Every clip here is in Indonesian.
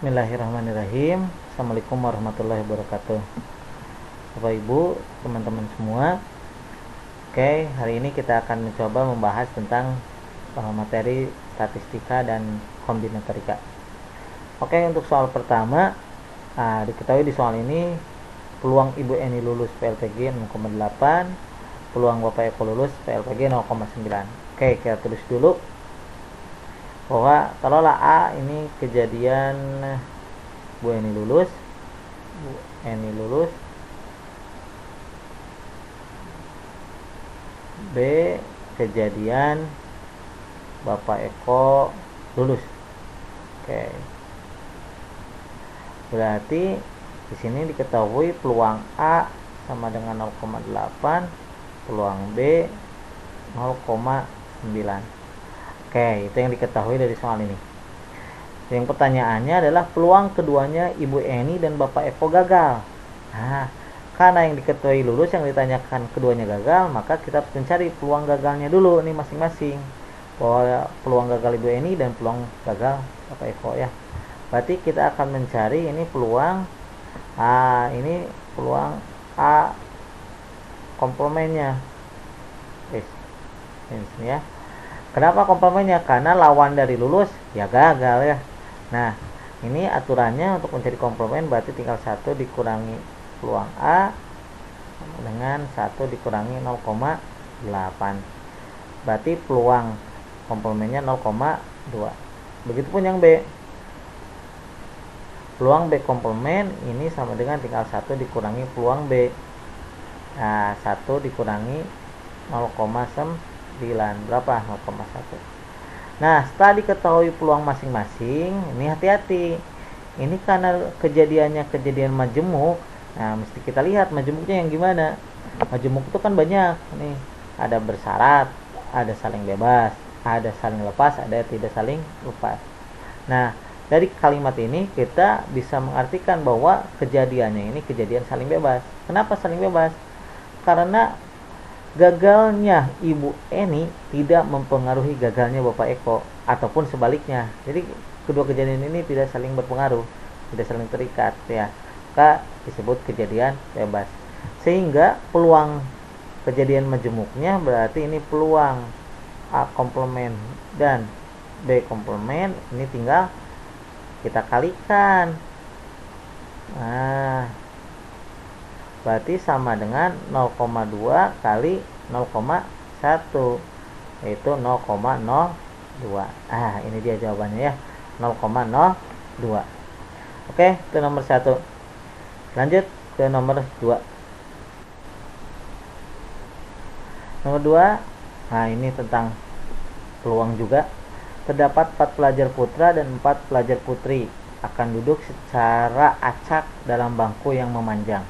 Bismillahirrahmanirrahim. Assalamualaikum warahmatullahi wabarakatuh. Bapak Ibu, teman-teman semua. Oke, hari ini kita akan mencoba membahas tentang materi statistika dan kombinatorika. Oke, untuk soal pertama, diketahui di soal ini peluang Ibu Eni lulus PLPG 0,8, peluang Bapak Eko lulus PLPG 0,9. Oke, kita tulis dulu bahwa kalaulah A ini kejadian Bu Eni lulus, B kejadian Bapak Eko lulus. Oke. Berarti di sini diketahui peluang A sama dengan 0,8, peluang B 0,9. Oke, itu yang diketahui dari soal ini. Yang pertanyaannya adalah peluang keduanya Ibu Eni dan Bapak Eko gagal. Nah, karena yang diketahui lulus, yang ditanyakan keduanya gagal, maka kita harus mencari peluang gagalnya dulu nih masing-masing. Bahwa peluang gagal Ibu Eni dan peluang gagal Bapak Eko ya. Berarti kita akan mencari ini peluang ini peluang A komplemennya. Ini ya. Kenapa komplemennya? Karena lawan dari lulus ya gagal ya. Nah, ini aturannya untuk mencari komplemen berarti tinggal 1 dikurangi peluang A dengan 1 dikurangi 0,8. Berarti peluang komplemennya 0,2. Begitupun yang B. Peluang B komplemen ini sama dengan tinggal 1 dikurangi peluang B. Nah, 1 dikurangi 0,9. Berapa? 0,1. Nah, setelah diketahui peluang masing-masing, ini hati-hati. Ini karena kejadian majemuk. Nah, mesti kita lihat majemuknya yang gimana. Majemuk itu kan banyak. Nih, ada bersyarat, ada saling bebas, ada saling lepas, ada tidak saling lepas. Nah, dari kalimat ini kita bisa mengartikan bahwa kejadiannya ini kejadian saling bebas. Kenapa saling bebas? Karena gagalnya Ibu Eni tidak mempengaruhi gagalnya Bapak Eko, ataupun sebaliknya. Jadi kedua kejadian ini tidak saling berpengaruh, tidak saling terikat ya. Maka disebut kejadian bebas. Sehingga peluang kejadian majemuknya berarti ini peluang A komplemen dan B komplemen ini tinggal kita kalikan. Nah, berarti sama dengan 0,2 kali 0,1 yaitu 0,02. Ini dia jawabannya ya, 0,02. Oke, itu nomor 1. Lanjut ke nomor 2. Nomor 2, ini tentang peluang juga. Terdapat 4 pelajar putra dan 4 pelajar putri akan duduk secara acak dalam bangku yang memanjang.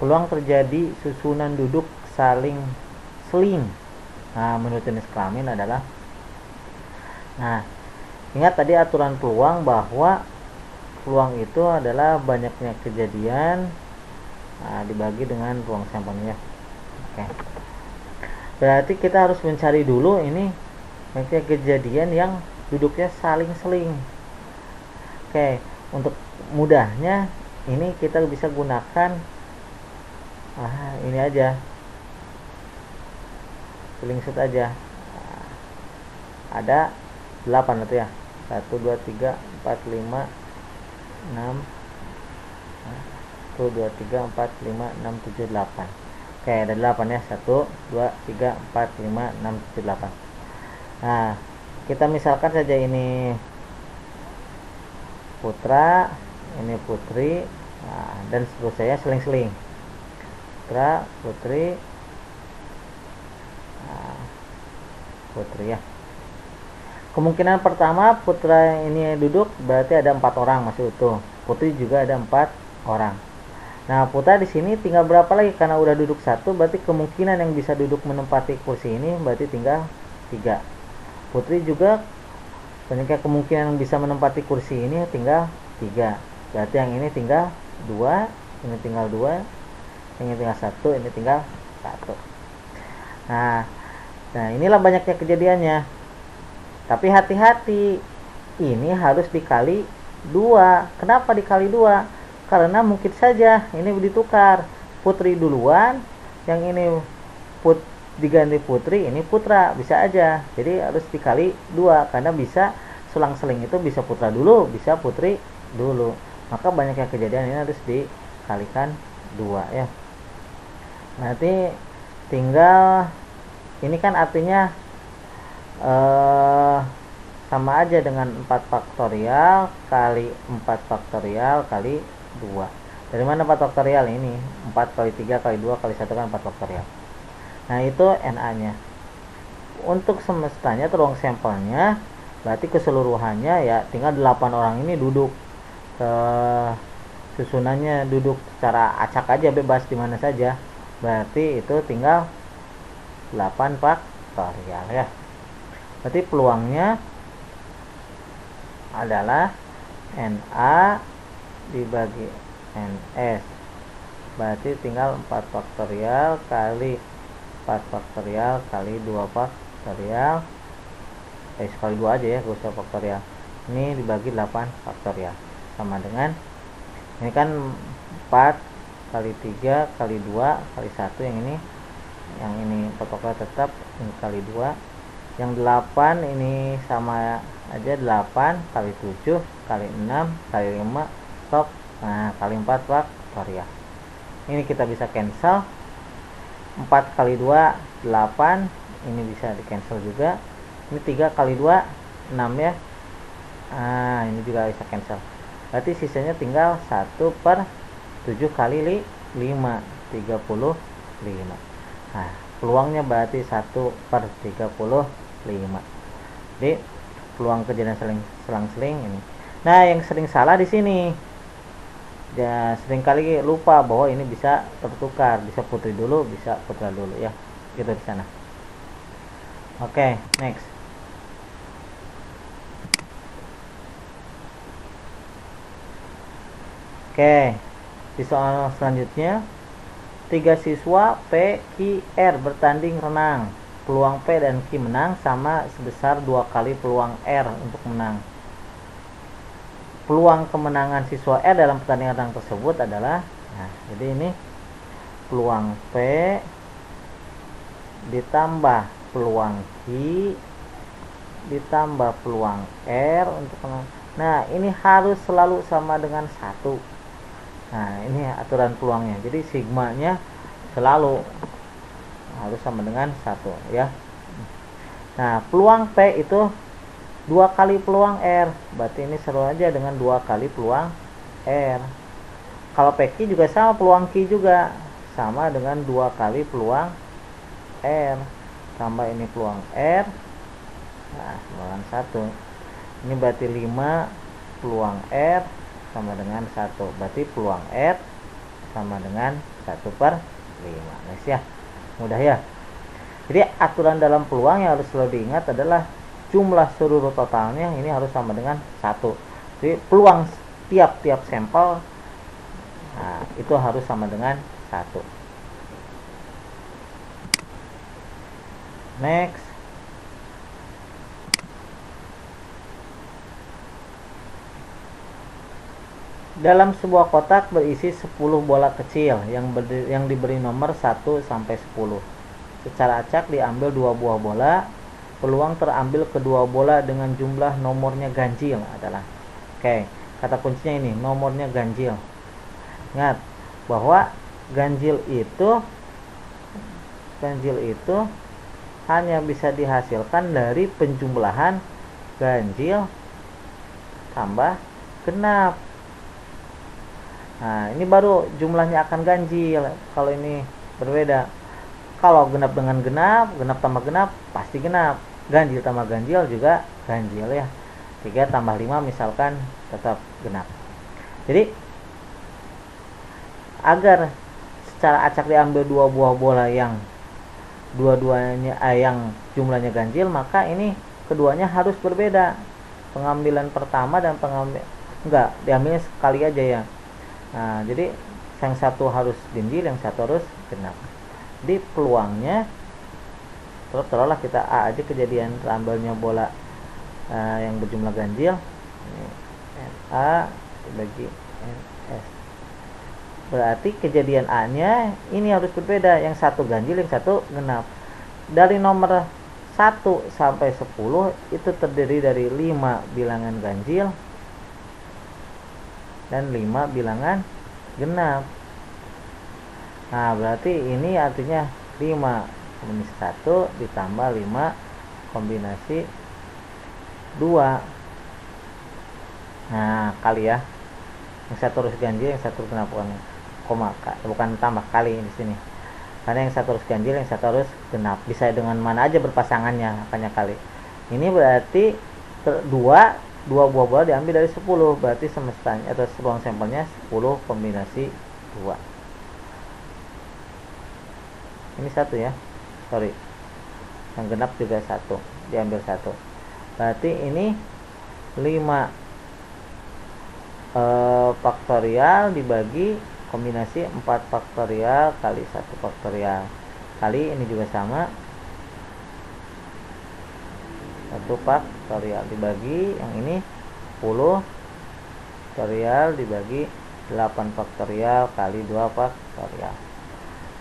Peluang terjadi susunan duduk saling seling. Menurut jenis kelamin adalah. Ingat tadi aturan peluang bahwa peluang itu adalah banyaknya kejadian dibagi dengan peluang sampelnya. Oke. Berarti kita harus mencari dulu ini banyaknya kejadian yang duduknya saling seling. Oke, untuk mudahnya ini kita bisa gunakan ini aja, slingshot aja. Ada 8 itu ya, 1, 2, 3, 4, 5, 6 1, 2, 3, 4, 5, 6, 7, 8. Oke, ada 8 ya, 1, 2, 3, 4, 5, 6, 7, 8. Nah, kita misalkan saja ini putra, ini putri, dan seterusnya seling-seling. Putra, putri, putri ya. Kemungkinan pertama putra ini duduk berarti ada 4 orang masih utuh. Putri juga ada 4 orang. Nah, putra di sini tinggal berapa lagi? Karena udah duduk 1, berarti kemungkinan yang bisa duduk menempati kursi ini berarti tinggal 3. Putri juga banyak kemungkinan yang bisa menempati kursi ini tinggal 3. Berarti yang ini tinggal 2, ini tinggal 2, ini tinggal 1, ini tinggal 1. Nah, inilah banyaknya kejadiannya. Tapi hati-hati, ini harus dikali 2. Kenapa dikali 2? Karena mungkin saja ini ditukar, putri duluan, yang ini diganti putri, ini putra, bisa aja. Jadi harus dikali 2 karena bisa selang-seling itu bisa putra dulu, bisa putri dulu. Maka banyak yang kejadian ini harus dikalikan 2 ya. Nanti tinggal ini kan artinya sama aja dengan 4 faktorial kali 4 faktorial kali 2. Dari mana 4 faktorial? Ini 4 kali 3 kali 2 kali 1 kan 4 faktorial. Nah itu NA-nya. Untuk semestanya atau ruang sampelnya, berarti keseluruhannya ya tinggal 8 orang ini duduk, susunannya duduk secara acak aja, bebas di mana saja. Berarti itu tinggal 8 faktorial ya. Berarti peluangnya adalah NA dibagi NS. Berarti tinggal 4 faktorial kali 4 faktorial kali 2 faktorial. Sekali 2 aja ya, gak usah faktorial. Ini dibagi 8 faktorial. Sama dengan ini kan 4 kali 3 kali 2 kali 1, yang ini faktorial tetap, ini kali 2. Yang 8 ini sama aja, 8 kali 7 kali 6 kali 5 stop. Nah kali 4 faktorial. Ini kita bisa cancel, 4 kali 2 8, ini bisa di cancel juga. Ini 3 kali 2 6 ya. Ini juga bisa cancel. Berarti sisanya tinggal 1/7 kali 5 35. Nah peluangnya berarti 1/35. Jadi peluang kejadian selang-seling ini. Nah yang sering salah di sini ya, sering kali lupa bahwa ini bisa tertukar, bisa putri dulu, bisa putra dulu ya, gitu di sana. Oke, next. Oke, di soal selanjutnya, 3 siswa P, Q, R bertanding renang. Peluang P dan Q menang sama sebesar 2 kali peluang R untuk menang. Peluang kemenangan siswa R dalam pertandingan renang tersebut adalah, nah, jadi ini peluang P ditambah peluang Q ditambah peluang R untuk menang. Nah, ini harus selalu sama dengan 1. Nah, ini aturan peluangnya. Jadi sigmanya selalu harus sama dengan 1 ya. Nah peluang P itu 2 kali peluang R, berarti ini seru aja dengan 2 kali peluang R. Kalau PQ juga sama, peluang Q juga sama dengan 2 kali peluang R, tambah ini peluang R, nah peluang 1. Ini berarti 5 peluang R sama dengan 1, berarti peluang R sama dengan 1/5. Guys ya, mudah ya. Jadi aturan dalam peluang yang harus selalu diingat adalah jumlah seluruh totalnya ini harus sama dengan 1. Jadi peluang tiap-tiap sampel, nah, itu harus sama dengan 1. Next. Dalam sebuah kotak berisi 10 bola kecil yang diberi nomor 1 sampai 10. Secara acak diambil 2 buah bola. Peluang terambil kedua bola dengan jumlah nomornya ganjil adalah. Oke, kata kuncinya ini, nomornya ganjil. Ingat bahwa ganjil itu hanya bisa dihasilkan dari penjumlahan ganjil tambah genap. Nah, ini baru jumlahnya akan ganjil. Kalau ini berbeda. Kalau genap dengan genap, genap tambah genap, pasti genap. Ganjil tambah ganjil juga ganjil ya. 3 tambah 5 misalkan tetap genap. Jadi, agar secara acak diambil 2 buah bola yang dua-duanya yang jumlahnya ganjil, maka ini keduanya harus berbeda. Pengambilan pertama dan diambilnya sekali aja ya. Nah, jadi yang satu harus ganjil, yang satu harus genap. Jadi peluangnya taruhlah kita A aja, kejadian terambilnya bola yang berjumlah ganjil. Ini NA dibagi NS. Berarti kejadian A-nya ini harus berbeda, yang satu ganjil, yang satu genap. Dari nomor 1 sampai 10 itu terdiri dari 5 bilangan ganjil dan 5 bilangan genap. Nah, berarti ini artinya 5 kombinasi 1 ditambah 5 kombinasi 2. Nah, kali ya. Yang satu harus ganjil, yang satu genap, bukan tambah, kali di sini. Karena yang satu harus ganjil, yang satu harus genap. Bisa dengan mana aja berpasangannya, makanya kali. Ini berarti 2 buah bola diambil dari 10, berarti semestanya atau ruang sampelnya 10 kombinasi 2. Ini 1 ya, sorry, yang genap juga 1, diambil 1. Berarti ini 5 faktorial dibagi kombinasi 4 faktorial kali 1 faktorial, kali ini juga sama 1 faktorial dibagi yang ini 10 faktorial dibagi 8 faktorial kali 2 faktorial.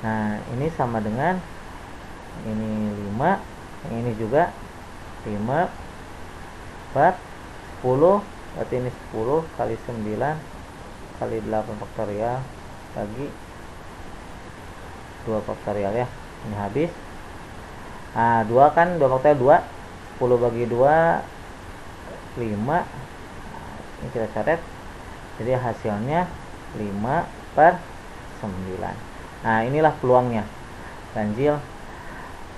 Nah, ini sama dengan ini 5, yang ini juga 5 4 10, berarti ini 10 kali 9 kali 8 faktorial bagi 2 faktorial ya. Ini habis. Nah, 2 kan 2 faktorial 2, 10 bagi 2 5. Ini kita coret. Jadi hasilnya 5/9. Nah, inilah peluangnya ganjil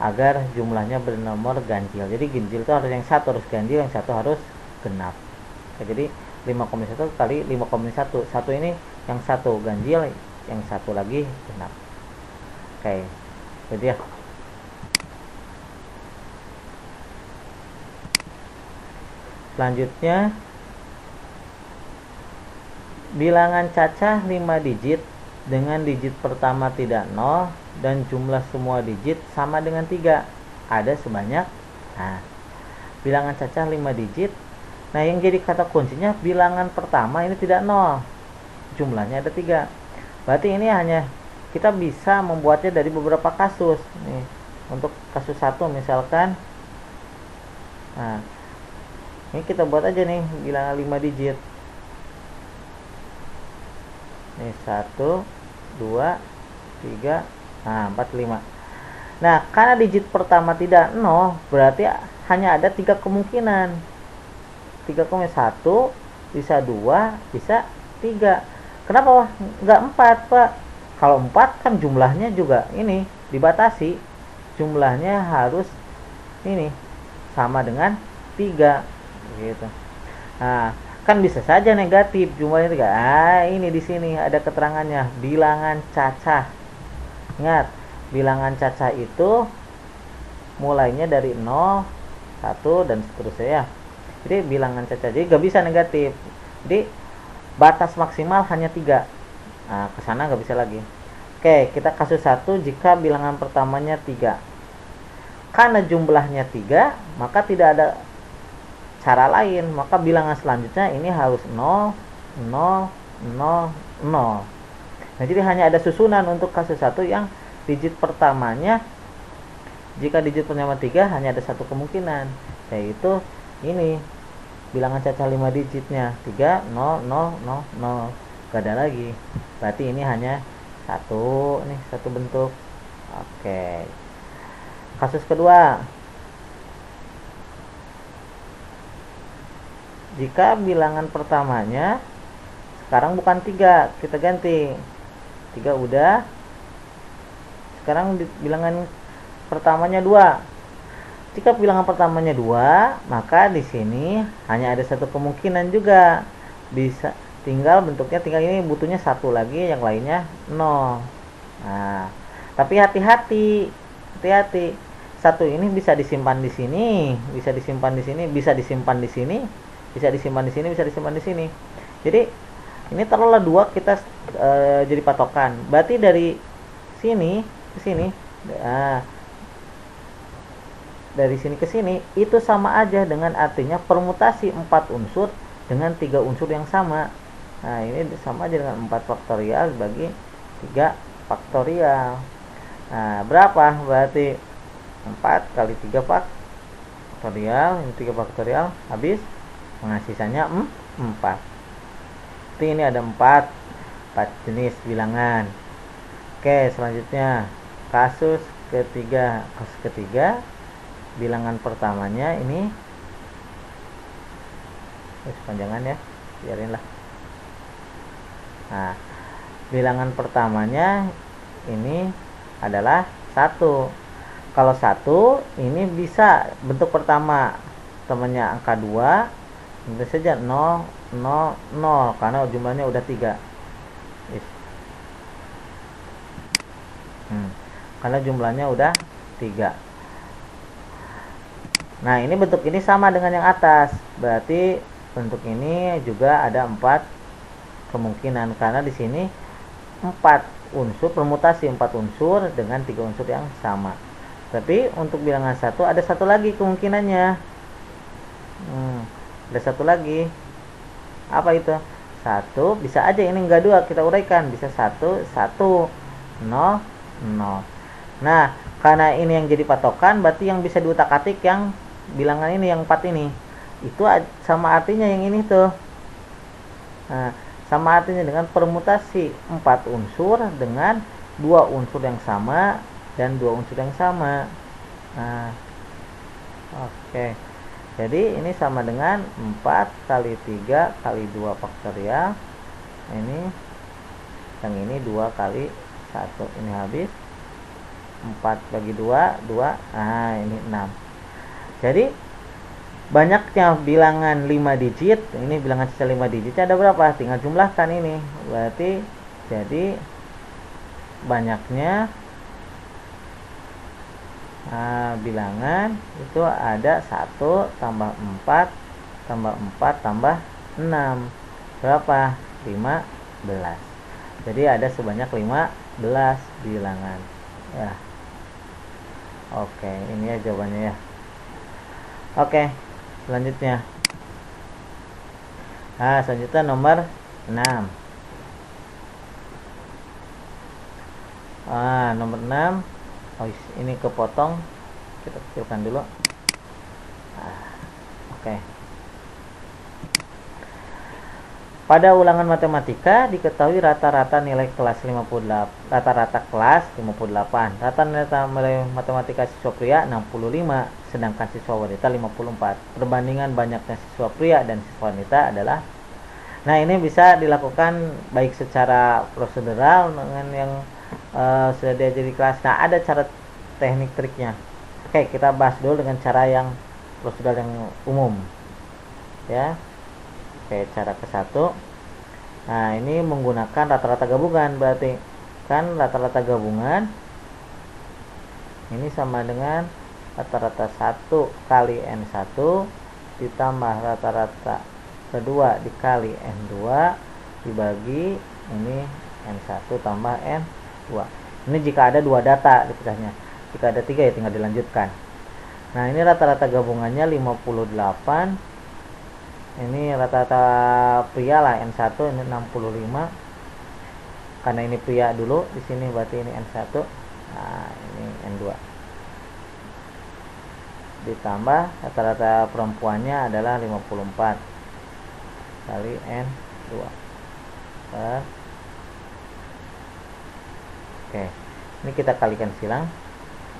agar jumlahnya bernomor ganjil. Jadi ganjil itu harus yang satu harus ganjil, yang satu harus genap. Jadi 5,1 kali 5,1. Satu ini yang satu ganjil, yang satu lagi genap. Oke. Jadi ya. Selanjutnya bilangan cacah 5 digit dengan digit pertama tidak 0 dan jumlah semua digit sama dengan 3. Ada sebanyak, nah, bilangan cacah 5 digit. Nah, yang jadi kata kuncinya bilangan pertama ini tidak 0. Jumlahnya ada 3. Berarti ini hanya kita bisa membuatnya dari beberapa kasus. Nih, untuk kasus 1 misalkan. Nah, ini kita buat aja nih bilangan 5 digit. Ini 1 2 3, nah 4 5. Nah, karena digit pertama tidak 0, berarti hanya ada 3 kemungkinan. 1 bisa 2 bisa 3. Kenapa enggak 4, Pak? Kalau 4 kan jumlahnya juga ini dibatasi. Jumlahnya harus ini sama dengan 3 gitu. Nah, kan bisa saja negatif jumlahnya 3. Ini di sini ada keterangannya, bilangan cacah. Ingat, bilangan cacah itu mulainya dari 0, 1 dan seterusnya ya. Jadi bilangan cacah jadi gak bisa negatif. Jadi batas maksimal hanya 3. Nah, ke sana gak bisa lagi. Oke, kita kasus 1 jika bilangan pertamanya 3. Karena jumlahnya 3, maka tidak ada cara lain, maka bilangan selanjutnya ini harus 0 0 0 0. Nah, jadi hanya ada susunan untuk kasus 1 yang digit pertamanya, jika digit pertama 3 hanya ada satu kemungkinan, yaitu ini bilangan cacah 5 digitnya 3 0 0 0 0. Gak ada lagi. Berarti ini hanya satu nih, satu bentuk. Oke. Kasus kedua, jika bilangan pertamanya sekarang bukan 3, kita ganti 3 udah, sekarang bilangan pertamanya 2. Jika bilangan pertamanya 2, maka di sini hanya ada satu kemungkinan juga, bisa tinggal bentuknya, tinggal ini butuhnya 1 lagi, yang lainnya 0. Nah, tapi hati-hati, satu ini bisa disimpan di sini, bisa disimpan di sini, bisa disimpan di sini, bisa disimpan di sini, bisa disimpan di sini. Jadi ini taruhlah 2 kita jadi patokan. Berarti dari sini ke sini, dari sini ke sini itu sama aja dengan artinya permutasi 4 unsur dengan 3 unsur yang sama. Nah, ini sama aja dengan 4 faktorial bagi 3 faktorial. Nah, berapa? Berarti 4 kali 3 faktorial, ini 3 faktorial, habis. Nah, sisanya 4. Jadi ini ada 4 jenis bilangan. Oke, selanjutnya kasus ketiga. Kasus ketiga, bilangan pertamanya ini panjangan ya, biarinlah. Nah, bilangan pertamanya ini adalah 1. Kalau 1 ini bisa bentuk pertama, temannya angka 2, tentu saja 0 0 0 karena jumlahnya udah 3. Karena jumlahnya udah 3. Nah, ini bentuk ini sama dengan yang atas. Berarti bentuk ini juga ada 4 kemungkinan karena di sini 4 unsur permutasi, 4 unsur dengan 3 unsur yang sama. Tapi untuk bilangan 1 ada satu lagi kemungkinannya. Ada satu lagi. Apa itu? 1 bisa aja ini enggak 2, kita uraikan. Bisa 1 1 0 0. Nah, karena ini yang jadi patokan, berarti yang bisa diutak-atik yang bilangan ini, yang 4 ini. Itu sama artinya yang ini tuh. Nah, sama artinya dengan permutasi 4 unsur dengan 2 unsur yang sama dan 2 unsur yang sama. Nah, oke. Jadi ini sama dengan 4 kali 3 kali 2 faktorial. Yang ini 2 kali 1. Ini habis. 4 bagi 2 2. Nah, ini 6. Jadi banyaknya bilangan 5 digit. Ini bilangan sisa 5 digit ada berapa? Tinggal jumlahkan ini. Berarti jadi banyaknya bilangan itu ada 1 tambah 4 tambah 4 tambah 6. Berapa? 15. Jadi ada sebanyak 15 bilangan ya. Oke, ini ya jawabannya ya. Oke, selanjutnya. Selanjutnya nomor 6. Nomor 6. Ini kepotong. Kita kecilkan dulu. Oke. Pada ulangan matematika diketahui rata-rata nilai kelas 58, rata-rata kelas 58. Rata-rata nilai matematika siswa pria 65, sedangkan siswa wanita 54. Perbandingan banyaknya siswa pria dan siswa wanita adalah. Nah, ini bisa dilakukan baik secara prosedural dengan yang sudah diajari di kelas. Nah, ada cara teknik triknya. Oke, kita bahas dulu dengan cara yang prosedural yang umum. Ya. Oke, cara ke-1. Nah, ini menggunakan rata-rata gabungan. Berarti kan rata-rata gabungan ini sama dengan rata-rata 1 kali N1 ditambah rata-rata kedua dikali N2 dibagi ini N1 tambah N2. Ini jika ada 2 data dipecahnya. Jika ada 3 ya tinggal dilanjutkan. Nah, ini rata-rata gabungannya 58. Ini rata-rata pria lah, N1 ini 65. Karena ini pria dulu, di sini berarti ini N1. Nah, ini N2. Ditambah rata-rata perempuannya adalah 54 kali N2. Oke. Ini kita kalikan silang.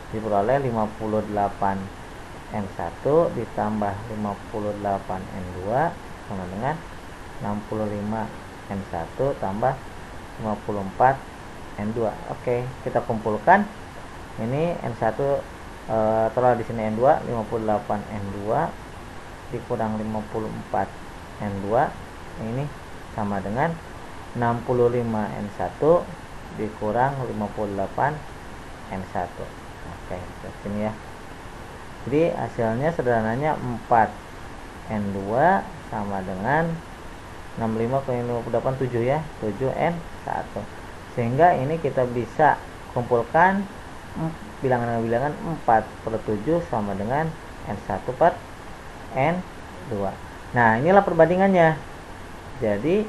Diperoleh 58 N1 ditambah 58 N2 sama dengan 65 N1 tambah 54 N2. Oke, kita kumpulkan. Ini N1 taruh di sini N2, 58 N2 dikurang 54 N2. Ini sama dengan 65 N1 dikurang 58 N1. Oke, di sini ya. Jadi hasilnya sederhananya 4 N2 sama dengan 65 kali 58 7 ya, 7 N1. Sehingga ini kita bisa kumpulkan bilangan-bilangan 4 per 7 sama dengan N1 per N2. Nah, inilah perbandingannya. Jadi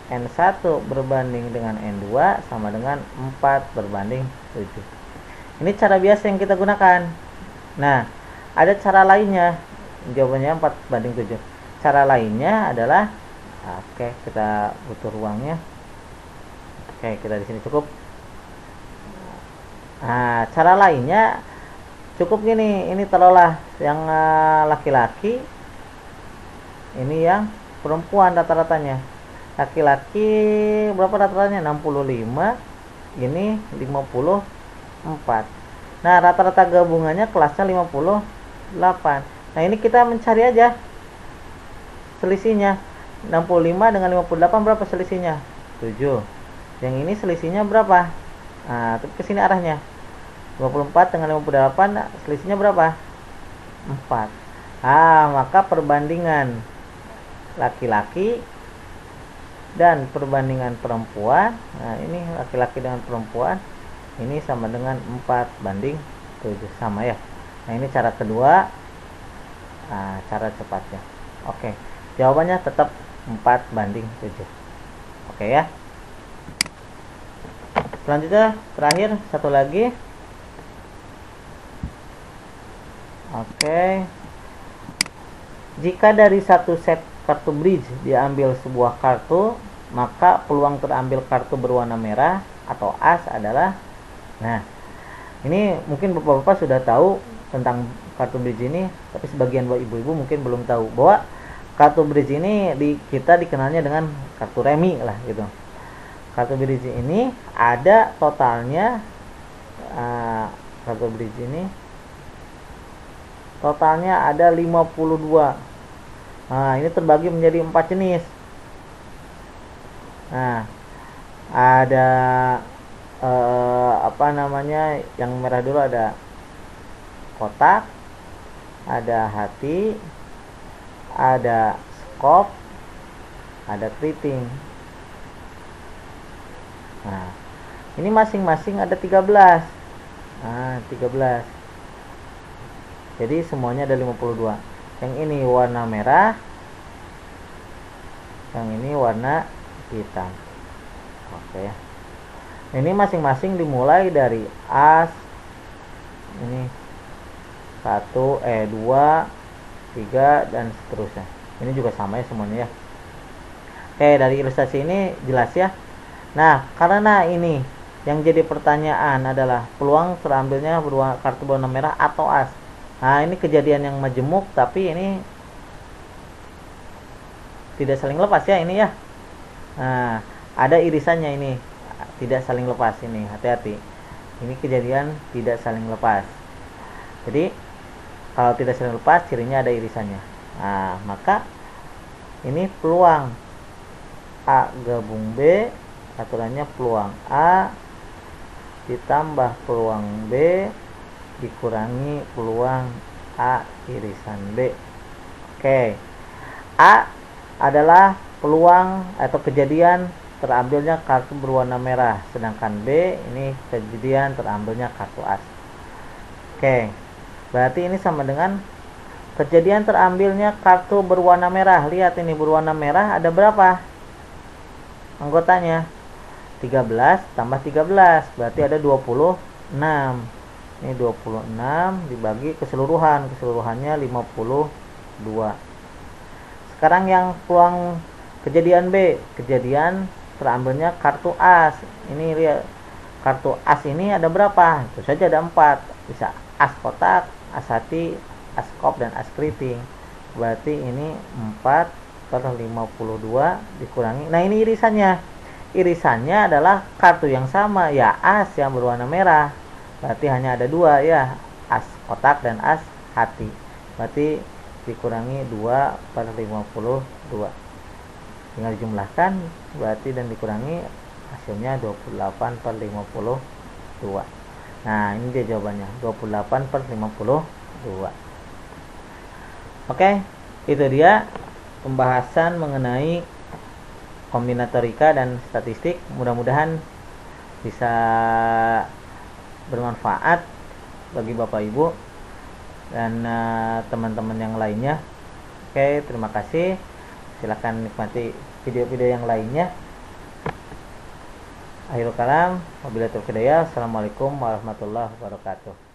N1 berbanding dengan N2 sama dengan 4 berbanding 7. Ini cara biasa yang kita gunakan. Nah, ada cara lainnya. Jawabannya 4 banding 7. Cara lainnya adalah, oke, kita butuh ruangnya. Oke, kita di sini cukup. Nah, cara lainnya cukup gini. Ini taruhlah yang laki-laki, ini yang perempuan rata-ratanya. Laki-laki berapa rata-ratanya? 65, ini 54. Nah, rata-rata gabungannya kelasnya 58. Nah, ini kita mencari aja selisihnya. 65 dengan 58 berapa selisihnya? 7. Yang ini selisihnya berapa? Nah, ke sini arahnya. 54 dengan 58 selisihnya berapa? 4. Maka perbandingan laki-laki dan perbandingan perempuan, nah ini laki-laki dengan perempuan, ini sama dengan 4 banding 7, sama ya. Nah, ini cara kedua, cara cepatnya. Oke, jawabannya tetap 4 banding 7. Oke ya. Selanjutnya terakhir satu lagi. Oke, jika dari satu set kartu bridge diambil sebuah kartu, maka peluang terambil kartu berwarna merah atau as adalah, nah ini mungkin bapak-bapak sudah tahu tentang kartu bridge ini, tapi sebagian ibu-ibu mungkin belum tahu bahwa kartu bridge ini kita dikenalnya dengan kartu remi lah gitu. Kartu bridge ini ada totalnya, kartu bridge ini totalnya ada 52. Nah, ini terbagi menjadi 4 jenis. Nah, ada yang merah dulu ada kotak, ada hati, ada skop, ada keriting. Nah, ini masing-masing ada 13. Nah, 13. Jadi semuanya ada 52. Yang ini warna merah, yang ini warna hitam. Oke. Ini masing-masing dimulai dari as, ini 1, 2, 3 dan seterusnya. Ini juga sama ya semuanya ya. Oke, dari ilustrasi ini jelas ya. Nah, karena ini yang jadi pertanyaan adalah peluang terambilnya kartu berwarna merah atau as. Nah, ini kejadian yang majemuk, tapi ini tidak saling lepas ya ini ya. Nah, ada irisannya ini, tidak saling lepas ini, hati-hati. Ini kejadian tidak saling lepas. Jadi kalau tidak saling lepas, cirinya ada irisannya. Nah, maka ini peluang A gabung B, aturannya peluang A ditambah peluang B dikurangi peluang A irisan B. Oke. A adalah peluang atau kejadian terambilnya kartu berwarna merah, sedangkan B ini kejadian terambilnya kartu as. Oke. Berarti ini sama dengan kejadian terambilnya kartu berwarna merah. Lihat ini berwarna merah ada berapa anggotanya? 13 tambah 13 berarti ada 26. Ini 26 dibagi keseluruhannya 52. Sekarang yang peluang kejadian B, kejadian terambilnya kartu as. Ini lihat, kartu as ini ada berapa? Itu saja ada 4. Bisa as kotak, as hati, as kop dan as keriting. Berarti ini 4 per 52 dikurangi. Nah, ini irisannya. Irisannya adalah kartu yang sama, ya as yang berwarna merah. Berarti hanya ada 2 ya, as kotak dan as hati. Berarti dikurangi 2 per 52. Tinggal dijumlahkan berarti dan dikurangi hasilnya 28 per 52. Nah, ini dia jawabannya, 28 per 52. Oke, itu dia pembahasan mengenai kombinatorika dan statistik. Mudah-mudahan bisa bermanfaat bagi Bapak Ibu dan teman-teman yang lainnya. Oke, terima kasih. Silahkan nikmati video-video yang lainnya. Akhirul kalam, wabillahi taufiq hidayah. Assalamualaikum warahmatullahi wabarakatuh.